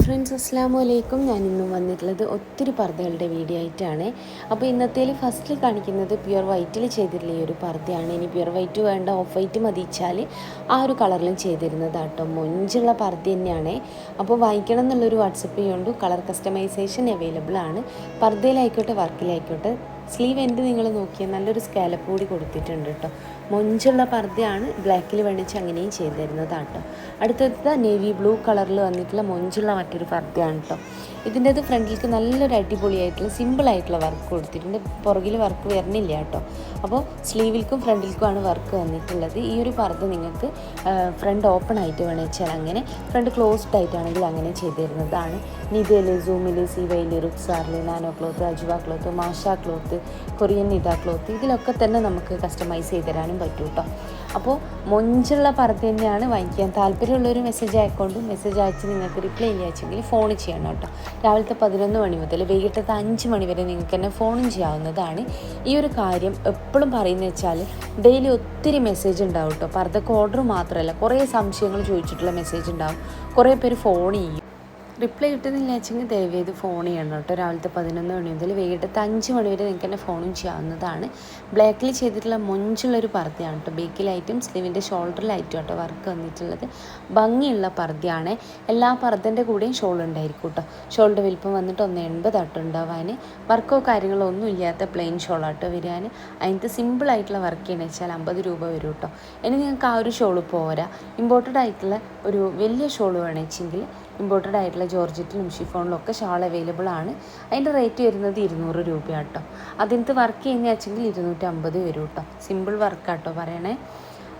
Friends, അസ്സലാമു അലൈക്കും. ഞാൻ ഇന്നും വന്നിട്ടുള്ളത് ഒത്തിരി പർദ്ദകളുടെ വീഡിയോ ആയിട്ടാണ്. അപ്പോൾ ഇന്നത്തേൽ ഫസ്റ്റിൽ കാണിക്കുന്നത് പ്യുവർ വൈറ്റിൽ ചെയ്തിട്ടുള്ള ഈ ഒരു പർദ്ദയാണ്. ഇനി പ്യുവർ വൈറ്റ് വേണ്ട, ഓഫ് വൈറ്റ് മതിച്ചാൽ ആ ഒരു കളറിലും ചെയ്തിരുന്നതാട്ടോ. മൊഞ്ചുള്ള പർദ്ദ തന്നെയാണ്. അപ്പോൾ വാങ്ങിക്കണം എന്നുള്ളൊരു വാട്സപ്പ് ചെയ്യുകൊണ്ട് കളർ കസ്റ്റമൈസേഷൻ അവൈലബിൾ ആണ്. പർദ്ദയിലായിക്കോട്ടെ വർക്കിലായിക്കോട്ടെ. സ്ലീവ് എൻഡ് നിങ്ങൾ നോക്കിയാൽ നല്ലൊരു സ്കാലപ്പ് കൂടി കൊടുത്തിട്ടുണ്ട് കേട്ടോ. മൊഞ്ചുള്ള പർദ്ദയാണ്. ബ്ലാക്കിൽ വേണിച്ച് അങ്ങനെയും ചെയ്ത് തരുന്നതാണ് കേട്ടോ. അടുത്തത് നേവി ബ്ലൂ കളറിൽ വന്നിട്ടുള്ള മൊഞ്ചുള്ള മറ്റൊരു പർദ്ദയാണ് കേട്ടോ. ഇതിൻ്റെത് ഫ്രണ്ടിലേക്ക് നല്ലൊരു അടിപൊളിയായിട്ടുള്ള സിമ്പിളായിട്ടുള്ള വർക്ക് കൊടുത്തിട്ടുണ്ട്. പുറകിൽ വർക്ക് വരുന്നില്ല കേട്ടോ. അപ്പോൾ സ്ലീവിൽക്കും ഫ്രണ്ടിൽക്കുമാണ് വർക്ക് വന്നിട്ടുള്ളത്. ഈ ഒരു പർദ്ദ നിങ്ങൾക്ക് ഫ്രണ്ട് ഓപ്പൺ ആയിട്ട് വേണമെച്ചാൽ അങ്ങനെ, ഫ്രണ്ട് ക്ലോസ്ഡ് ആയിട്ടാണെങ്കിൽ അങ്ങനെ ചെയ്ത് തരുന്നതാണ്. നിതയിൽ, സൂമിൽ, സിവയിൽ, റുക്സാറിൽ, നാനോ ക്ലോത്ത്, അജ്വ ക്ലോത്ത്, മാഷ ക്ലോത്ത്, കൊറിയൻ നിത ക്ലോത്ത്, ഇതിലൊക്കെ തന്നെ നമുക്ക് കസ്റ്റമൈസ് ചെയ്ത് തരാനും പറ്റും കേട്ടോ. അപ്പോൾ മൊഞ്ചുള്ള പർദ്ദ തന്നെയാണ്. വാങ്ങിക്കാൻ താല്പര്യമുള്ളൊരു മെസ്സേജ് അയക്കൊണ്ടും മെസ്സേജ് അയച്ച് നിങ്ങൾക്ക് റിപ്ലൈ ഇല്ലാച്ചെങ്കിൽ ഫോൺ ചെയ്യണം കേട്ടോ. രാവിലത്തെ 11 മണി മുതൽ വൈകിട്ടത്തെ 5 മണി വരെ നിങ്ങൾക്ക് തന്നെ ഫോണും ചെയ്യാവുന്നതാണ്. ഈ ഒരു കാര്യം എപ്പോഴും പറയുന്നത് വെച്ചാൽ ഡെയിലി ഒത്തിരി മെസ്സേജ് ഉണ്ടാവും കേട്ടോ. പർദ്ദക്ക് ഓർഡർ മാത്രമല്ല, കുറേ സംശയങ്ങൾ ചോദിച്ചിട്ടുള്ള മെസ്സേജ് ഉണ്ടാവും. കുറേ പേര് ഫോൺ ചെയ്യും. റിപ്ലൈ കിട്ടുന്നില്ല വെച്ചെങ്കിൽ ദയവേത് ഫോൺ ചെയ്യണം കേട്ടോ. രാവിലത്തെ 11 മണി മുതൽ വൈകിട്ടത്തെ 5 മണി വരെ നിങ്ങൾക്ക് തന്നെ ഫോണും ചെയ്യാവുന്നതാണ്. ബ്ലാക്കിൽ ചെയ്തിട്ടുള്ള മൊഞ്ചുള്ളൊരു പർദ്ദയാണ് കേട്ടോ. ബേക്കിലായിട്ടും സ്ലീവിൻ്റെ ഷോൾഡറിലായിട്ടും കേട്ടോ വർക്ക് വന്നിട്ടുള്ളത്. ഭംഗിയുള്ള പർദ്ദയാണ്. എല്ലാ പർദ്ദൻ്റെ കൂടെയും ഷോൾ ഉണ്ടായിരിക്കും കേട്ടോ. ഷോളിൻ്റെ വലിപ്പം വന്നിട്ട് 1.80 ഉണ്ടാവാൻ. വർക്കോ കാര്യങ്ങളോ ഒന്നും ഇല്ലാത്ത പ്ലെയിൻ ഷോളാട്ടോ വരാൻ. അതിനകത്ത് സിമ്പിളായിട്ടുള്ള വർക്ക് ചെയ്യണമെന്ന് വെച്ചാൽ 50 രൂപ വരും കേട്ടോ. ഇനി നിങ്ങൾക്ക് ആ ഒരു ഷോൾ പോരാ, ഇമ്പോർട്ടഡ് ആയിട്ടുള്ള ഒരു വലിയ ഷോൾ വേണമെങ്കിൽ ഇമ്പോർട്ടഡ് ആയിട്ടുള്ള ജോർജറ്റിലും ഷിഫോണിലും ഒക്കെ ഷാൾ അവൈലബിൾ ആണ്. അതിൻ്റെ റേറ്റ് വരുന്നത് 200 രൂപയാണ് കേട്ടോ. അതിനകത്ത് വർക്ക് ചെയ്യുന്ന വെച്ചെങ്കിൽ 250 വരും കേട്ടോ. സിമ്പിൾ വർക്കാട്ടോ പറയണേ.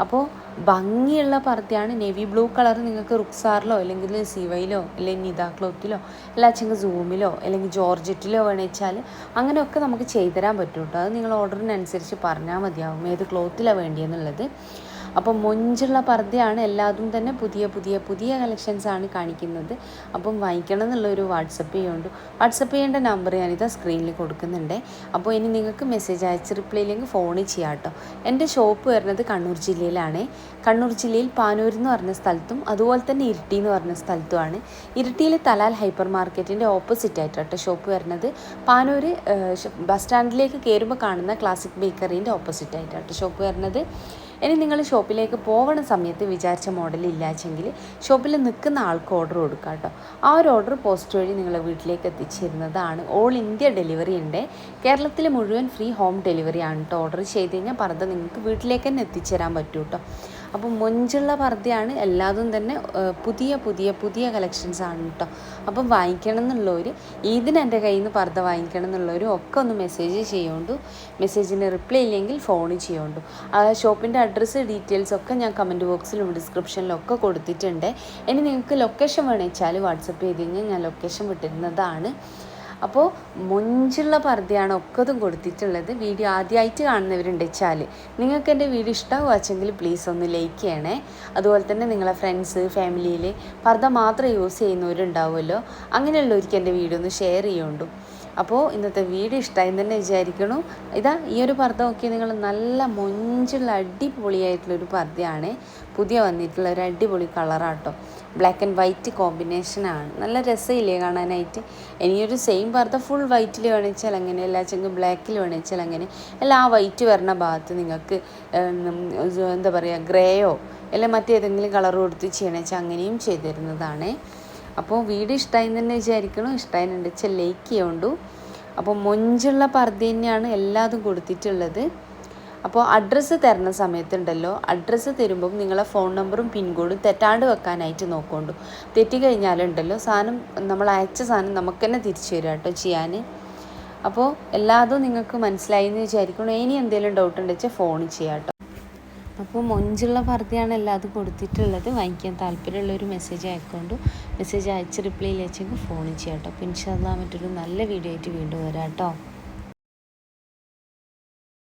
അപ്പോൾ ഭംഗിയുള്ള പർദ്ദയാണ്. നേവി ബ്ലൂ കളർ നിങ്ങൾക്ക് റുക്സാറിലോ അല്ലെങ്കിൽ സിവയിലോ അല്ലെങ്കിൽ നിത ക്ലോത്തിലോ അല്ലാച്ചെങ്കിൽ സൂമിലോ അല്ലെങ്കിൽ ജോർജറ്റിലോ വേണമെച്ചാൽ അങ്ങനെയൊക്കെ നമുക്ക് ചെയ്തു തരാൻ പറ്റും കേട്ടോ. അത് നിങ്ങൾ ഓർഡറിനനുസരിച്ച് പറഞ്ഞാൽ മതിയാവും ഏത് ക്ലോത്തിലാണ് വേണ്ടിയെന്നുള്ളത്. അപ്പം മൊഞ്ചുള്ള പർദ്ദയാണ്. എല്ലാതും തന്നെ പുതിയ കളക്ഷൻസാണ് കാണിക്കുന്നത്. അപ്പം വാങ്ങിക്കണം എന്നുള്ളൊരു വാട്സപ്പ് ചെയ്യുന്നുണ്ട്. വാട്സപ്പ് ചെയ്യേണ്ട നമ്പർ ഞാനിതാ സ്ക്രീനിൽ കൊടുക്കുന്നുണ്ട്. അപ്പോൾ ഇനി നിങ്ങൾക്ക് മെസ്സേജ് അയച്ച് റിപ്ലൈ ഇല്ലെങ്കിൽ ഫോണിൽ ചെയ്യാം കേട്ടോ. എൻ്റെ ഷോപ്പ് വരുന്നത് കണ്ണൂർ ജില്ലയിലാണ്. കണ്ണൂർ ജില്ലയിൽ പാനൂർ എന്ന് പറഞ്ഞ സ്ഥലത്തും അതുപോലെ തന്നെ ഇരിട്ടി എന്ന് പറഞ്ഞ സ്ഥലത്തുമാണ്. ഇരിട്ടിയിൽ തലാൽ ഹൈപ്പർ മാർക്കറ്റിൻ്റെ ഓപ്പോസിറ്റ് ആയിട്ടോ ഷോപ്പ് വരുന്നത്. പാനൂർ ബസ് സ്റ്റാൻഡിലേക്ക് കയറുമ്പോൾ കാണുന്ന ക്ലാസിക് ബേക്കറീൻ്റെ ഓപ്പോസിറ്റ് ആയിട്ടോ ഷോപ്പ് വരുന്നത്. ഇനി നിങ്ങൾ ഷോപ്പിലേക്ക് പോകുന്ന സമയത്ത് വിചാരിച്ച മോഡൽ ഇല്ലാച്ചെങ്കിൽ ഷോപ്പിൽ നിൽക്കുന്ന ആൾക്ക് ഓർഡർ കൊടുക്കുക കേട്ടോ. ആ ഒരു ഓർഡർ പോസ്റ്റ് വഴി നിങ്ങളെ വീട്ടിലേക്ക് എത്തിച്ചിരുന്നതാണ്. ഓൾ ഇന്ത്യ ഡെലിവറി ഉണ്ട്. കേരളത്തിൽ മുഴുവൻ ഫ്രീ ഹോം ഡെലിവറി ആണ് കേട്ടോ. ഓർഡർ ചെയ്ത് കഴിഞ്ഞാൽ പർദ്ദ നിങ്ങൾക്ക് വീട്ടിലേക്ക് തന്നെ എത്തിച്ചേരാൻ പറ്റും കേട്ടോ. അപ്പം മൊഞ്ചുള്ള പർദ്ദയാണ്. എല്ലാതും തന്നെ പുതിയ കളക്ഷൻസ് ആണ് കേട്ടോ. അപ്പം വാങ്ങിക്കണം എന്നുള്ളവർ, ഇതിന് എൻ്റെ കയ്യിൽ നിന്ന് പർദ്ദ വാങ്ങിക്കണം എന്നുള്ളവരും ഒക്കെ ഒന്ന് മെസ്സേജ് ചെയ്യുകൊണ്ടു. മെസ്സേജിന് റിപ്ലൈ ഇല്ലെങ്കിൽ ഫോൺ ചെയ്യുകൊണ്ടു. ഷോപ്പിൻ്റെ അഡ്രസ്സ് ഡീറ്റെയിൽസ് ഒക്കെ ഞാൻ കമൻറ്റ് ബോക്സിലും ഡിസ്ക്രിപ്ഷനിലും ഒക്കെ കൊടുത്തിട്ടുണ്ട്. ഇനി നിങ്ങൾക്ക് ലൊക്കേഷൻ വേണമെച്ചാൽ വാട്സപ്പ് ചെയ്ത് കഴിഞ്ഞാൽ ഞാൻ ലൊക്കേഷൻ വിട്ടിരുന്നതാണ്. അപ്പോൾ മൊഞ്ചുള്ള പർദ്ദയാണ് ഒക്കതും കൊടുത്തിട്ടുള്ളത്. വീഡിയോ ആദ്യമായിട്ട് കാണുന്നവരുണ്ട് വെച്ചാൽ നിങ്ങൾക്ക് എൻ്റെ വീഡിയോ ഇഷ്ടമാവെച്ചെങ്കിൽ പ്ലീസ് ഒന്ന് ലൈക്ക് ചെയ്യണേ. അതുപോലെ തന്നെ നിങ്ങളെ ഫ്രണ്ട്സ് ഫാമിലിയിൽ പർദ്ദ മാത്രം യൂസ് ചെയ്യുന്നവരുണ്ടാവുമല്ലോ, അങ്ങനെയുള്ളവർക്ക് എൻ്റെ വീഡിയോ ഒന്ന് ഷെയർ ചെയ്യുന്നുണ്ടു. അപ്പോൾ ഇന്നത്തെ വീഡിയോ ഇഷ്ടമായി തന്നെ വിചാരിക്കണം. ഇതാ ഈ ഒരു പർദ്ദ നോക്കി നിങ്ങൾ, നല്ല മൊഞ്ചുള്ള അടിപൊളിയായിട്ടുള്ളൊരു പർദ്ദയാണ്. പുതിയ വന്നിട്ടുള്ള ഒരു അടിപൊളി കളറാട്ടോ. ബ്ലാക്ക് ആൻഡ് വൈറ്റ് കോമ്പിനേഷനാണ്. നല്ല രസമില്ലേ കാണാനായിട്ട്. ഇനിയൊരു സെയിം പർദ്ദ ഫുൾ വൈറ്റിൽ വേണമെച്ചാൽ അങ്ങനെ, അല്ലാച്ചെങ്കിൽ ബ്ലാക്കിൽ വേണമെച്ചാൽ അങ്ങനെ, എല്ലാ ആ വൈറ്റ് വരുന്ന ഭാഗത്ത് നിങ്ങൾക്ക് എന്താ പറയുക ഗ്രേയോ അല്ല മറ്റേതെങ്കിലും കളർ കൊടുത്ത് ചെയ്യണമെച്ചാൽ അങ്ങനെയും ചെയ്തു തരുന്നതാണ്. അപ്പോൾ വീഡിയോ ഇഷ്ടമായി തന്നെ വിചാരിക്കണം. ഇഷ്ടമായിട്ടുണ്ട് വെച്ചാൽ ലൈക്ക് ചെയ്യുകൊണ്ടു. അപ്പോൾ മൊഞ്ചുള്ള പർദ്ദ തന്നെയാണ് എല്ലാതും കൊടുത്തിട്ടുള്ളത്. അപ്പോൾ അഡ്രസ്സ് തരുന്ന സമയത്തുണ്ടല്ലോ, അഡ്രസ്സ് തരുമ്പം നിങ്ങളെ ഫോൺ നമ്പറും പിൻകോഡും തെറ്റാണ്ട് വെക്കാനായിട്ട് നോക്കൊണ്ടു. തെറ്റിക്കഴിഞ്ഞാലുണ്ടല്ലോ സാധനം, നമ്മൾ അയച്ച സാധനം നമുക്ക് തന്നെ തിരിച്ചു തരിക കേട്ടോ ചെയ്യാൻ. അപ്പോൾ എല്ലാതും നിങ്ങൾക്ക് മനസ്സിലായി എന്ന് വിചാരിക്കണം. ഇനി എന്തെങ്കിലും ഡൗട്ട് ഉണ്ടെന്ന് വെച്ചാൽ ഫോൺ ചെയ്യാം കേട്ടോ. അപ്പോൾ മൊഞ്ചുള്ള പർദ്ദയാണ് എല്ലാതും കൊടുത്തിട്ടുള്ളത്. വാങ്ങിക്കാൻ താല്പര്യമുള്ളൊരു മെസ്സേജ് അയക്കൊണ്ടു. മെസ്സേജ് അയച്ച് റിപ്ലൈ ഇല്ലെച്ചെങ്കിൽ ഫോൺ ചെയ്യാം കേട്ടോ. അപ്പോൾ ഇൻഷാ അല്ലാഹ് മറ്റൊരു നല്ല വീഡിയോ ആയിട്ട് വീണ്ടും വരാം കേട്ടോ.